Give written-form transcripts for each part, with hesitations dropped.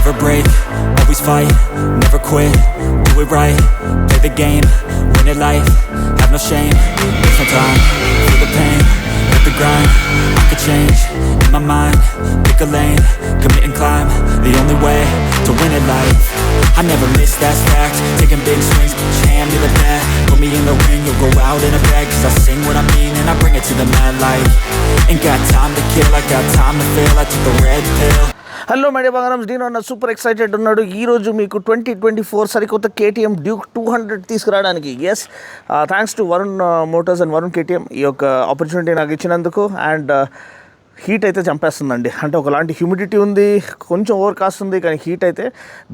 never break, always fight, never quit, do it right, play the game, win it life, have no shame, there's no time, feel the pain, hit the grind, I could change, in my mind, pick a lane, commit and climb, the only way to win it life. I never miss, that's fact, taking big swings, each hand to the bat, put me in the ring, you'll go out in a bag, cause I sing what I mean and I bring it to the mad light. Ain't got time to kill, I got time to feel, I took the red pill. Hello media బంగారం నేను అన్న super excited ఉన్నాడు. ఈరోజు మీకు 2024 సరికొత్త KTM Duke 200 తీసుకురావడానికి. Yes, thanks to Varun motors and Varun KTM ఈ యొక్క ఆపర్చునిటీ నాకు ఇచ్చినందుకు. అండ్ హీట్ అయితే చంపేస్తుందండి. అంటే ఒకలాంటి హ్యూమిడిటీ ఉంది, కొంచెం ఓవర్ కాస్ట్ ఉంది, కానీ హీట్ అయితే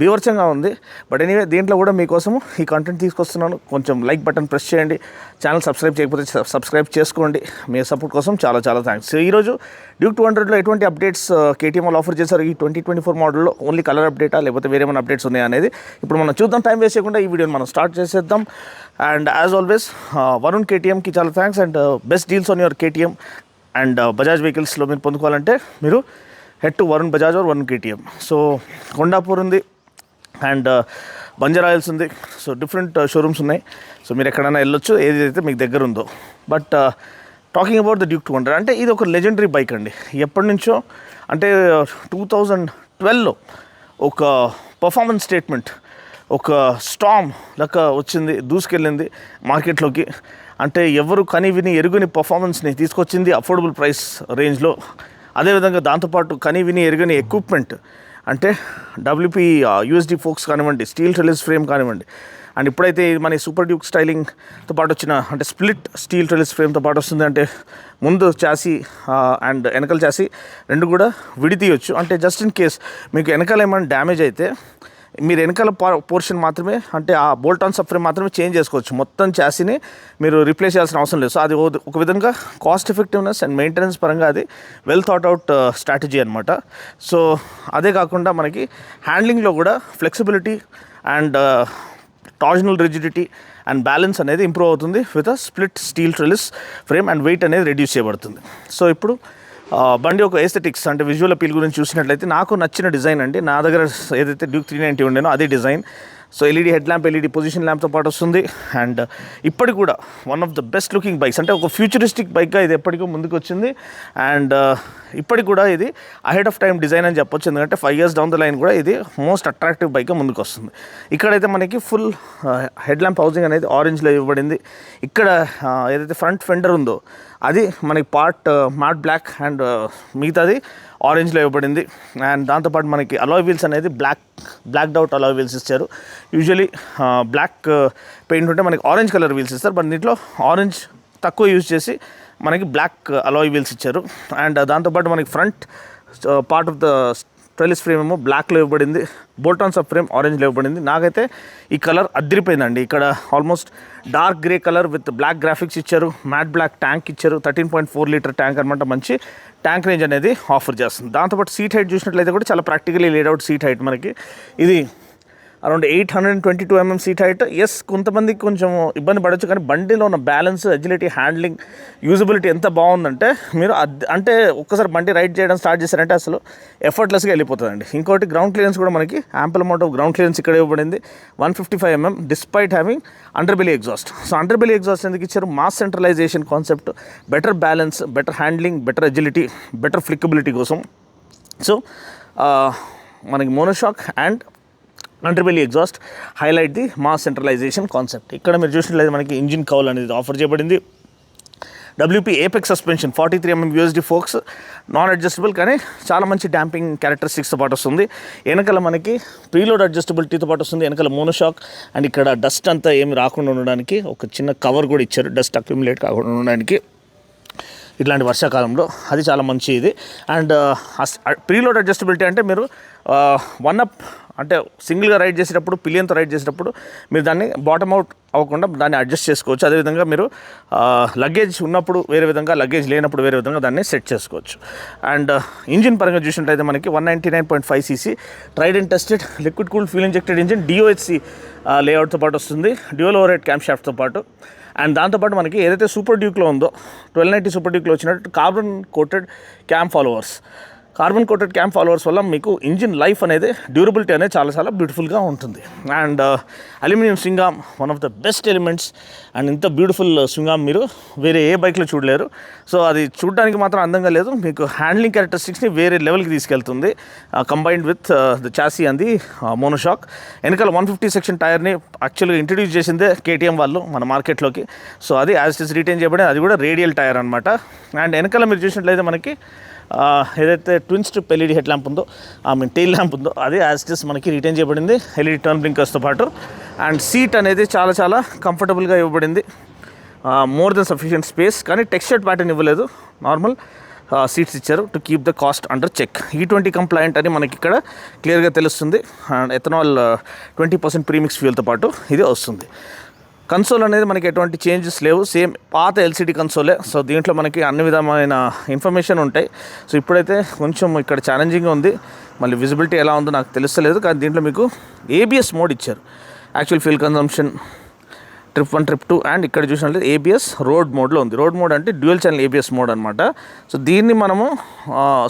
బీభత్సంగా ఉంది. బట్ ఎనీవే, దీంట్లో కూడా మీకోసము ఈ కంటెంట్ తీసుకొస్తున్నాను. కొంచెం లైక్ బటన్ ప్రెస్ చేయండి, ఛానల్ సబ్స్క్రైబ్ చేయకపోతే సబ్స్క్రైబ్ చేసుకోండి. మీ సపోర్ట్ కోసం చాలా చాలా థ్యాంక్స్. ఈరోజు డ్యూక్ 200లో ఎటువంటి అప్డేట్స్ కేటీఎం వాళ్ళు ఆఫర్ చేశారు ఈ 2024 మోడల్లో, ఓన్లీ కలర్ అప్డేటా లేకపోతే వేరే ఏమైనా అప్డేట్స్ ఉన్నాయా అనేది ఇప్పుడు మనం చూద్దాం. టైం వేస్ట్ చేయకుండా ఈ వీడియోని మనం స్టార్ట్ చేసేద్దాం. అండ్ యాజ్ ఆల్వేస్ వరుణ్ కేటీఎంకి చాలా thanks. And best deals on your KTM and Bajaj వెహికల్స్లో మీరు పొందుకోవాలంటే మీరు head to Varun Bajaj or Varun KTM. So Kondapur ఉంది అండ్ బంజారాయిల్స్ ఉంది. సో డిఫరెంట్ షోరూమ్స్ ఉన్నాయి. సో మీరు ఎక్కడైనా వెళ్ళొచ్చు ఏదైతే మీకు దగ్గర ఉందో. But talking about the Duke 200 అంటే ఇది ఒక లెజెండరీ బైక్ అండి. ఎప్పటి నుంచో అంటే 2012లో ఒక పర్ఫార్మెన్స్ స్టేట్మెంట్, ఒక స్టామ్ లెక్క వచ్చింది, దూసుకెళ్ళింది మార్కెట్లోకి. అంటే ఎవరు కని విని ఎరుగని పర్ఫార్మెన్స్ని తీసుకొచ్చింది అఫోర్డబుల్ ప్రైస్ రేంజ్లో. అదేవిధంగా దాంతోపాటు కని విని ఎరుగని ఎక్విప్మెంట్ అంటే WP USD ఫోక్స్ కానివ్వండి, స్టీల్ ట్రెలిస్ ఫ్రేమ్ కానివ్వండి. అండ్ ఇప్పుడైతే మన సూపర్ డ్యూక్ స్టైలింగ్తో పాటు వచ్చిన అంటే స్ప్లిట్ స్టీల్ ట్రెలిస్ ఫ్రేమ్తో పాటు వస్తుంది. అంటే ముందు చాసీ అండ్ వెనకాల చాసీ రెండు కూడా విడితీయొచ్చు. అంటే జస్ట్ ఇన్ కేస్ మీకు వెనకాల ఏమైనా డ్యామేజ్ అయితే మీరు వెనకాల పోర్షన్ మాత్రమే, అంటే ఆ బోల్ట్ ఆన్ సబ్ ఫ్రేమ్ మాత్రమే చేంజ్ చేసుకోవచ్చు. మొత్తం చాసీని మీరు రీప్లేస్ చేయాల్సిన అవసరం లేదు. సో అది ఒక విధంగా కాస్ట్ ఎఫెక్టివ్నెస్ అండ్ మెయింటెనెన్స్ పరంగా అది వెల్ థాట్ అవుట్ స్ట్రాటజీ అనమాట. సో అదే కాకుండా మనకి హ్యాండ్లింగ్లో కూడా flexibility and torsional rigidity and balance అనేది ఇంప్రూవ్ అవుతుంది with a split steel trellis frame and weight అనేది రెడ్యూస్ చేయబడుతుంది. సో ఇప్పుడు బండి ఒక ఎస్థెటిక్స్ అంటే విజువల్ అపీల్ గురించి చూసినట్లయితే నాకు నచ్చిన డిజైన్ అండి. నా దగ్గర ఏదైతే డ్యూక్ 390 ఉండేనో అదే design. So LED head lamp, LED position ల్యాంప్తో పాటు వస్తుంది. అండ్ ఇప్పటికి కూడా one of the best looking bikes, అంటే ఒక ఫ్యూచరిస్టిక్ బైక్గా ఇది ఎప్పటికో ముందుకు వచ్చింది. అండ్ ఇప్పటికి కూడా ఇది అహెడ్ ఆఫ్ టైం డిజైన్ అని చెప్పొచ్చు. ఎందుకంటే 5 years డౌన్ ద లైన్ కూడా ఇది మోస్ట్ అట్రాక్టివ్ బైక్గా ముందుకు వస్తుంది. ఇక్కడైతే మనకి ఫుల్ హెడ్ ల్యాంప్ హౌసింగ్ అనేది ఆరెంజ్లో ఇవ్వబడింది. ఇక్కడ ఏదైతే ఫ్రంట్ ఫెండర్ ఉందో అది మనకి పార్ట్ మ్యాట్ బ్లాక్ అండ్ మిగతాది ఆరెంజ్లో ఇవ్వబడింది. అండ్ దాంతోపాటు మనకి అలాయ్ వీల్స్ అనేది బ్లాక్డ్ అవుట్ అలాయ్ వీల్స్ ఇచ్చారు. యూజువలీ బ్లాక్ పెయింట్ ఉంటే మనకి ఆరెంజ్ కలర్ వీల్స్ ఇస్తారు. బట్ దీంట్లో ఆరెంజ్ తక్కువ యూజ్ చేసి మనకి బ్లాక్ అలాయ్ వీల్స్ ఇచ్చారు. అండ్ దాంతోపాటు మనకి front part of the trellis frame ఏమో బ్లాక్లో ఇవ్వబడింది, బోల్ట్ ఆన్ సబ్ ఫ్రేమ్ ఆరెంజ్లో ఇవ్వబడింది. నాకైతే ఈ కలర్ అద్దరిపోయిందండి. ఇక్కడ almost dark grey colour with black graphics ఇచ్చారు, మ్యాట్ బ్లాక్ ట్యాంక్ ఇచ్చారు. 13.4 లీటర్ ట్యాంక్ అనమాట. మంచి ట్యాంక్ రేంజ్ అనేది ఆఫర్ చేస్తుంది. దాంతోపాటు సీట్ హైట్ చూసినట్లయితే కూడా చాలా ప్రాక్టికలీ లేడౌట్ సీట్ హైట్. మనకి ఇది around 822 mm seat height. Yes, కొంతమందికి కొంచెం ఇబ్బంది పడవచ్చు, కానీ బండిలో ఉన్న బ్యాలెన్స్, అజిలిటీ, హ్యాండ్లింగ్, యూజబిలిటీ ఎంత బాగుందంటే మీరు అంటే ఒక్కసారి బండి రైడ్ చేయడం స్టార్ట్ చేశారంటే అసలు ఎఫర్ట్లెస్గా వెళ్ళిపోతుందండి. ఇంకోటి గ్రౌండ్ క్లియరెన్స్ కూడా మనకి ample amount of ground clearance ఇక్కడ ఇవ్వబడింది, 155 mm despite having underbelly exhaust. So underbelly exhaust ఎందుకు ఇచ్చారు? Mass centralisation concept, better balance, better handling, better agility, better flickability కోసం. సో మనకి monoshock and underbelly exhaust highlight the mass centralisation concept. ఇక్కడ మీరు చూసినట్లయితే మనకి engine Kaul అనేది offer చేయబడింది. WP apex suspension, 43 mm USD forks, non adjustable కానీ చాలా మంచి డాంపింగ్ క్యారెక్టరిస్టిక్స్తో పాటు వస్తుంది. వెనకాల మనకి ప్రీలోడ్ అడ్జస్టబిలిటీతో పాటు వస్తుంది. వెనకాల మోనోషాక్ అండ్ ఇక్కడ డస్ట్ అంతా ఏమి రాకుండా ఉండడానికి ఒక చిన్న కవర్ కూడా ఇచ్చారు, డస్ట్ అక్యుములేట్ కాకుండా ఉండడానికి ఇట్లాంటి వర్షాకాలంలో. అది చాలా మంచి ఇది. అండ్ ప్రీలోడ్ అడ్జస్టబిలిటీ అంటే మీరు 1-up అంటే సింగిల్గా రైడ్ చేసేటప్పుడు, పిలియన్తో రైడ్ చేసేటప్పుడు మీరు దాన్ని బాటమ్ అవుట్ అవ్వకుండా దాన్ని అడ్జస్ట్ చేసుకోవచ్చు. అదేవిధంగా మీరు లగేజ్ ఉన్నప్పుడు వేరే విధంగా, లగేజ్ లేనప్పుడు వేరే విధంగా దాన్ని సెట్ చేసుకోవచ్చు. అండ్ ఇంజిన్ పరంగా చూసినట్టయితే మనకి 199.5 cc tried and tested liquid cooled fuel injected engine, DOHC లేఅవుట్తో పాటు వస్తుంది, డ్యూయల్ ఓవర్ హెడ్ క్యామ్ షాఫ్ట్తో పాటు. అండ్ దాంతోపాటు మనకి ఏదైతే సూపర్ డ్యూక్లో ఉందో 1290 సూపర్ డ్యూక్లో వచ్చినట్టు carbon coated cam followers, carbon coated cam followers వల్ల మీకు ఇంజిన్ లైఫ్ అనేది డ్యూరబిలిటీ అనేది చాలా బ్యూటిఫుల్గా ఉంటుంది. And aluminium swingarm one of the best elements. And ఇంత బ్యూటిఫుల్ స్వింగామ్ మీరు వేరే ఏ బైక్లో చూడలేరు. సో అది చూడడానికి మాత్రం అందంగా లేదు, మీకు హ్యాండ్లింగ్ క్యారెక్టరిస్టిక్స్ని వేరే లెవెల్కి తీసుకెళ్తుంది combined with the chassis and the monoshock. వెనకాల 150 సెక్షన్ టైర్ని యాక్చువల్గా ఇంట్రడ్యూస్ చేసిందే కేటీఎం వాళ్ళు మన మార్కెట్లోకి. సో అది యాజ్ ఇట్ ఇస్ రిటైన్ చేయబడి, అది కూడా రేడియల్ టైర్ అనమాట. అండ్ వెనకాల మీరు చూసినట్లయితే మనకి ఏదైతే twin strip LED head lamp ఉందో, టెయిల్ ల్యాంప్ ఉందో, అది యాజ్ ఇట్ ఇస్ మనకి రిటైన్ చేయబడింది ఎల్ఈడి టర్న్ బ్లింకర్స్తో పాటు. అండ్ సీట్ అనేది చాలా కంఫర్టబుల్గా ఇవ్వబడింది, మోర్ దెన్ సఫిషియంట్ స్పేస్. కానీ టెక్స్చర్డ్ ప్యాటర్న్ ఇవ్వలేదు, నార్మల్ సీట్స్ ఇచ్చారు to keep the cost under check. E20 compliant అని మనకి ఇక్కడ క్లియర్గా తెలుస్తుంది. అండ్ ఎథనాల్ 20% ప్రీమిక్స్ ఫ్యూయల్తో పాటు ఇది వస్తుంది. కన్సోల్ అనేది మనకి ఎటువంటి చేంజెస్ లేవు, సేమ్ పాత ఎల్సిడి కన్సోలే. సో దీంట్లో మనకి అన్ని విధమైన ఇన్ఫర్మేషన్ ఉంటాయి. సో ఇప్పుడైతే కొంచెం ఇక్కడ ఛాలెంజింగ్గా ఉంది, మళ్ళీ విజిబిలిటీ ఎలా ఉందో నాకు తెలుస్తలేదు. కానీ దీంట్లో మీకు ఏబిఎస్ మోడ్ ఇచ్చారు, actual fuel consumption trip 1 trip 2. And ఇక్కడ చూసినట్లయితే ఏబిఎస్ రోడ్ మోడ్లో ఉంది. రోడ్ మోడ్ అంటే డ్యూయల్ ఛానల్ ఏబిఎస్ మోడ్ అనమాట. సో దీన్ని మనము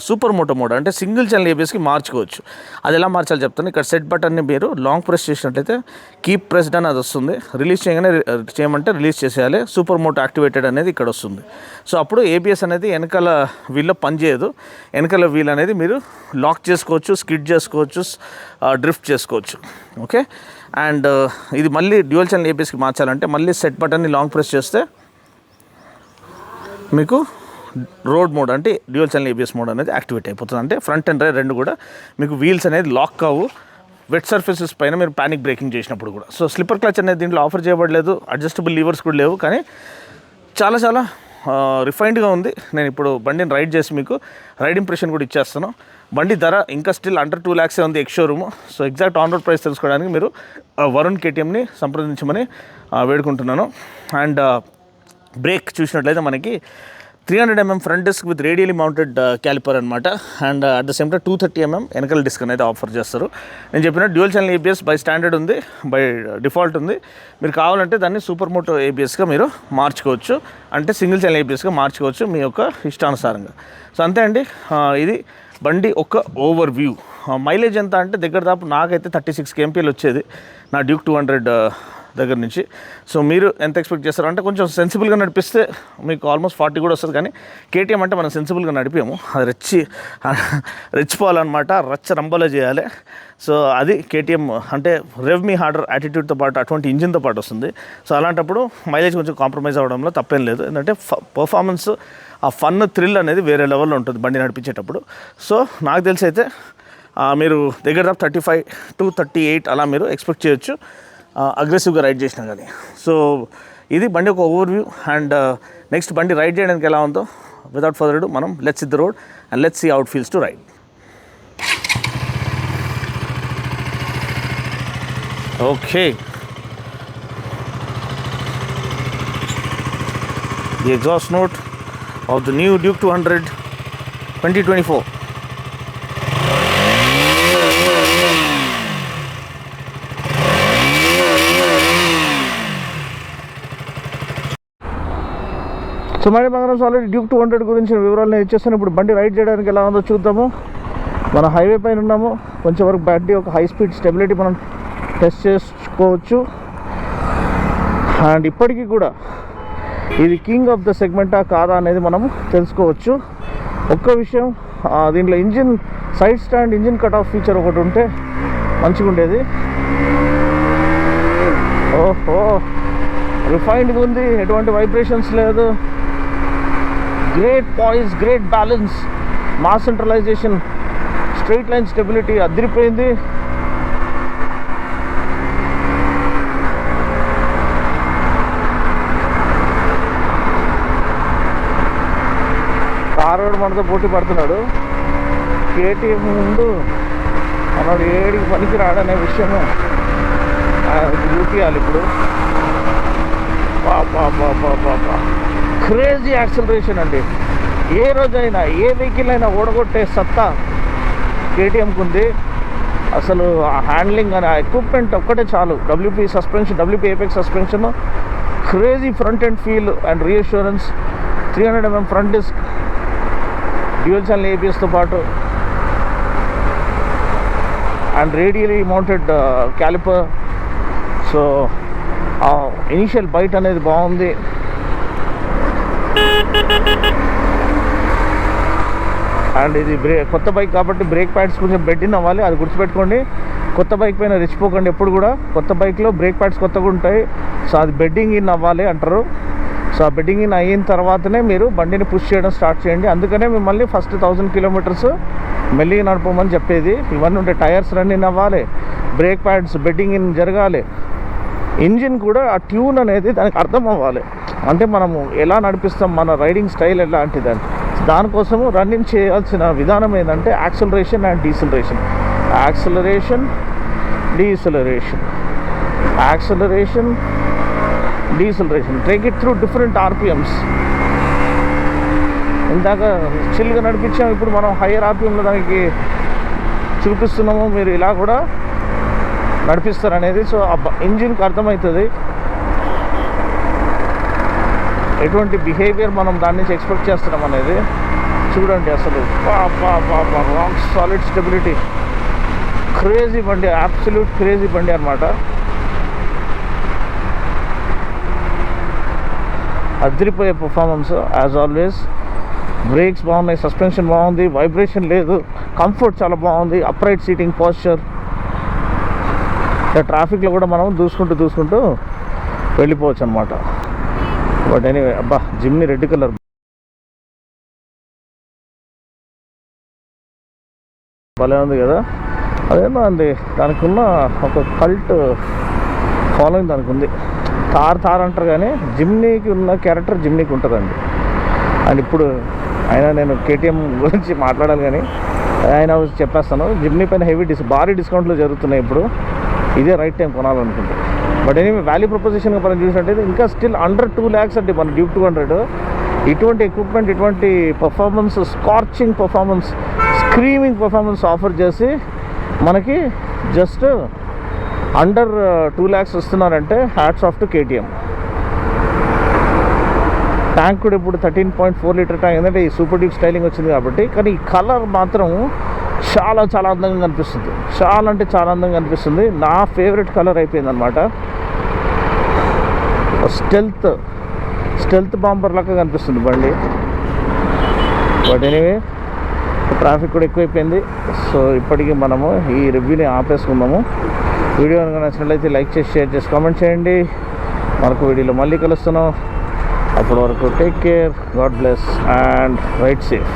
సూపర్ మోటో మోడ్ అంటే సింగిల్ ఛానల్ ఏబిఎస్కి మార్చుకోవచ్చు. అది ఎలా మార్చాలో చెప్తాను. ఇక్కడ సెట్ బటన్ని మీరు లాంగ్ ప్రెస్ చేసినట్లయితే కీప్ ప్రెస్డ్ అని అది వస్తుంది. రిలీజ్ చేయమంటే రిలీజ్ చేసేయాలి. సూపర్ మోటో యాక్టివేటెడ్ అనేది ఇక్కడ వస్తుంది. సో అప్పుడు ఏబిఎస్ అనేది వెనకాల వీల్లో పనిచేయదు. వెనకాల వీల్ అనేది మీరు లాక్ చేసుకోవచ్చు, స్కిడ్ చేసుకోవచ్చు, డ్రిఫ్ట్ చేసుకోవచ్చు. ఓకే. అండ్ ఇది మళ్ళీ డ్యూయల్ ఛానల్ ఏబిఎస్కి మార్చాలంటే మళ్ళీ సెట్ బటన్ని లాంగ్ ప్రెస్ చేస్తే మీకు రోడ్ మోడ్ అంటే డ్యూయల్ ఛానల్ ఏబిఎస్ మోడ్ అనేది యాక్టివేట్ అయిపోతుంది. అంటే ఫ్రంట్ అండ్ రైట్ రెండు కూడా మీకు వీల్స్ అనేది లాక్ కావు వెట్ సర్ఫేసెస్ పైన మీరు ప్యానిక్ బ్రేకింగ్ చేసినప్పుడు కూడా. సో స్లిప్పర్ క్లచ్ అనేది దీంట్లో ఆఫర్ చేయబడలేదు, అడ్జస్టబుల్ లీవర్స్ కూడా లేవు. కానీ చాలా రిఫైన్డ్గా ఉంది. నేను ఇప్పుడు బండిని రైడ్ చేసి మీకు రైడ్ ఇంప్రెషన్ కూడా ఇచ్చేస్తాను. బండి ధర ఇంకా స్టిల్ అండర్ 2 lakhs ఉంది ex showroom. So exact on road price తెలుసుకోవడానికి మీరు వరుణ్ కేటీఎంని సంప్రదించమని వేడుకుంటున్నాను. అండ్ బ్రేక్ చూసినట్లయితే మనకి 300 mm front disc with radially mounted caliper అనమాట. And at the same time 230 mm వెనకల డిస్క్ అనేది ఆఫర్ చేస్తారు. నేను చెప్పిన dual channel ABS by standard ఉంది, బై డిఫాల్ట్ ఉంది. మీరు కావాలంటే దాన్ని సూపర్ మోటో ఏబిఎస్గా మీరు మార్చుకోవచ్చు, అంటే సింగిల్ ఛానల్ ఏబిఎస్గా మార్చుకోవచ్చు మీ యొక్క ఇష్టానుసారంగా. సో అంతే అండి, ఇది బండి ఒక ఓవర్ వ్యూ. మైలేజ్ ఎంత అంటే దగ్గర దాపు నాకైతే 36 kmpl వచ్చేది నా డ్యూక్ 200 దగ్గర నుంచి. సో మీరు ఎంత ఎక్స్పెక్ట్ చేస్తారు అంటే కొంచెం సెన్సిబుల్గా నడిపిస్తే మీకు ఆల్మోస్ట్ 40 కూడా వస్తుంది. కానీ కేటీఎం అంటే మనం సెన్సిబుల్గా నడిపాము, అది రెచ్చిపోవాలన్నమాట, రంబలో చేయాలి. సో అది కేటీఎం అంటే రెవ్ మీ హార్డర్ యాటిట్యూడ్తో పాటు అటువంటి ఇంజిన్తో పాటు వస్తుంది. సో అలాంటప్పుడు మైలేజ్ కొంచెం కాంప్రమైజ్ అవ్వడంలో తప్పేం లేదు. ఎందుకంటే పర్ఫార్మెన్స్, ఆ ఫన్ థ్రిల్ అనేది వేరే లెవెల్లో ఉంటుంది బండి నడిపించేటప్పుడు. సో నాకు తెలిసి అయితే మీరు దగ్గర 35 to 38 అలా మీరు ఎక్స్పెక్ట్ చేయొచ్చు అగ్రెసివ్గా రైడ్ చేసినా కానీ. సో ఇది బండి ఒక ఓవర్ వ్యూ. అండ్ నెక్స్ట్ బండి రైడ్ చేయడానికి ఎలా ఉందో వితౌట్ ఫర్దర్ డు మనం let's hit the road and let's see how it feels to ride. Okay, the exhaust note of the new Duke 200 2024. So మరి మనం ఆల్రెడీ డ్యూక్ 200 గురించి వివరాలు నేను ఇచ్చేస్తాను. ఇప్పుడు బండి రైడ్ చేయడానికి ఎలా ఉందో చూద్దాము. మన హైవే పైన ఉన్నాము, కొంచెం వరకు బండి ఒక హై స్పీడ్ స్టెబిలిటీ మనం టెస్ట్ చేసుకోవచ్చు. అండ్ ఇప్పటికీ కూడా ఇది కింగ్ ఆఫ్ ద సెగ్మెంటా కాదా అనేది మనం తెలుసుకోవచ్చు. ఒక్క విషయం, దీంట్లో engine side stand engine cut off feature ఒకటి ఉంటే మంచిగా ఉండేది. ఓహో, రిఫైన్డ్గా ఉంది, ఎటువంటి వైబ్రేషన్స్ లేదు, great poise, great balance, mass centralisation, straight line stability అదిరిపోయింది. కారోడు మనతో పోటీ పడుతున్నాడు. కేటీఎం ముందు మనోడు ఏడికి పనికి రాడనే విషయము చూపించాలి ఇప్పుడు. క్రేజీ యాక్సిలరేషన్ అండి. ఏ రోజైనా ఏ వెహికల్ అయినా ఓడగొట్టే సత్తా కేటీఎంకి ఉంది. అసలు ఆ హ్యాండ్లింగ్ అని ఆ ఎక్విప్మెంట్ ఒక్కటే చాలు. WP suspension, WP apex suspension, crazy front and feel and reassurance, 300 mm front disc, dual channel ఏబిఎస్తో పాటు and radially mounted caliper. So initial bite అనేది బాగుంది. అండ్ ఇది కొత్త బైక్ కాబట్టి బ్రేక్ ప్యాడ్స్ కొంచెం బెడ్డిన్ అవ్వాలి, అది గుర్తుపెట్టుకోండి. కొత్త బైక్ పైన రెచ్చిపోకండి ఎప్పుడు కూడా. కొత్త బైక్లో బ్రేక్ ప్యాడ్స్ కొత్తగా ఉంటాయి, సో అది బెడ్డింగ్ ఇన్ అవ్వాలి అంటారు. సో ఆ బెడ్డింగ్ ఇన్ అయిన తర్వాతనే మీరు బండిని పుష్ చేయడం స్టార్ట్ చేయండి. అందుకనే మిమ్మల్ని ఫస్ట్ 1000 కిలోమీటర్స్ మెల్లిగా నడపమని చెప్పేది. ఇవన్నీ ఉంటాయి. టైర్స్ రన్ ఇన్ అవ్వాలి, బ్రేక్ ప్యాడ్స్ బెడ్డింగ్ ఇన్ జరగాలి, ఇంజిన్ కూడా ఆ ట్యూన్ అనేది దానికి అర్థం అవ్వాలి. అంటే మనము ఎలా నడిపిస్తాం, మన రైడింగ్ స్టైల్ ఎలాంటిదని. దానికోసము రన్నింగ్ చేయాల్సిన విధానం ఏంటంటే acceleration and deceleration. Acceleration, deceleration, acceleration, deceleration. Take it through different RPMs. ఇందాక చిల్గా నడిపించాము, ఇప్పుడు మనం హయ్యర్ ఆర్పిఎంలో దానికి చూపిస్తున్నాము. మీరు ఇలా కూడా నడిపిస్తారు అనేది. సో ఇంజిన్కి అర్థమవుతుంది ఎటువంటి బిహేవియర్ మనం దాని నుంచి ఎక్స్పెక్ట్ చేస్తున్నాం అనేది. చూడండి అసలు రాక్ సాలిడ్ స్టెబిలిటీ, క్రేజీ బండి, అబ్సల్యూట్ క్రేజీ బండి అనమాట. అదిరిపోయే పర్ఫార్మెన్స్ యాజ్ ఆల్వేస్. బ్రేక్స్ బాగున్నాయి, సస్పెన్షన్ బాగుంది, వైబ్రేషన్ లేదు, కంఫర్ట్ చాలా బాగుంది, అప్రైట్ సీటింగ్ పోస్చర్. ట్రాఫిక్లో కూడా మనం దూసుకుంటూ వెళ్ళిపోవచ్చు అనమాట. బట్ ఎనీవే, అబ్బా జిమ్ని రెడ్ కలర్ భలే ఉంది కదా. అదేందో అండి, దానికి ఉన్న ఒక కల్ట్ ఫాలోయింగ్ దానికి ఉంది. తార్ అంటారు కానీ జిమ్నీకి ఉన్న క్యారెక్టర్ జిమ్నీకి ఉంటుందండి. అండ్ ఇప్పుడు అయినా నేను కేటీఎం గురించి మాట్లాడాలి కానీ ఆయన చెప్పేస్తాను. జిమ్నీ పైన భారీ డిస్కౌంట్లు జరుగుతున్నాయి ఇప్పుడు. ఇదే రైట్ టైం కొనాలనుకుంటే. బట్ ఎనీవే వాల్యూ ప్రపోజిషన్గా మనం చూసినట్టయితే ఇంకా స్టిల్ అండర్ 2 lakhs అండి మన డ్యూక్ 200. ఇటువంటి ఎక్విప్మెంట్, ఇటువంటి performance, scorching performance, screaming performance offer చేసి మనకి జస్ట్ అండర్ 2 lakhs ఇస్తున్నారంటే hats off to KTM. Tank కూడా ఇప్పుడు 13.4 లీటర్ ట్యాంక్. ఎందుకంటే ఈ సూపర్ డ్యూక్ స్టైలింగ్ వచ్చింది కాబట్టి. కానీ ఈ కలర్ మాత్రం చాలా అందంగా కనిపిస్తుంది. చాలా అంటే చాలా అందంగా కనిపిస్తుంది. నా ఫేవరెట్ కలర్ అయిపోయింది అనమాట. స్టెల్త్ బాంబర్ లాగా కనిపిస్తుంది బండి. బట్ ఎనీవే ట్రాఫిక్ కూడా ఎక్కువైపోయింది. సో ఇప్పటికీ మనము ఈ రివ్యూని ఆపేసుకుందాము. వీడియో కనుక నచ్చినట్లయితే లైక్ చేసి, షేర్ చేసి, కామెంట్ చేయండి. మనకు వీడియోలో మళ్ళీ కలుస్తున్నాం. అప్పటి వరకు take care, God bless and ride safe.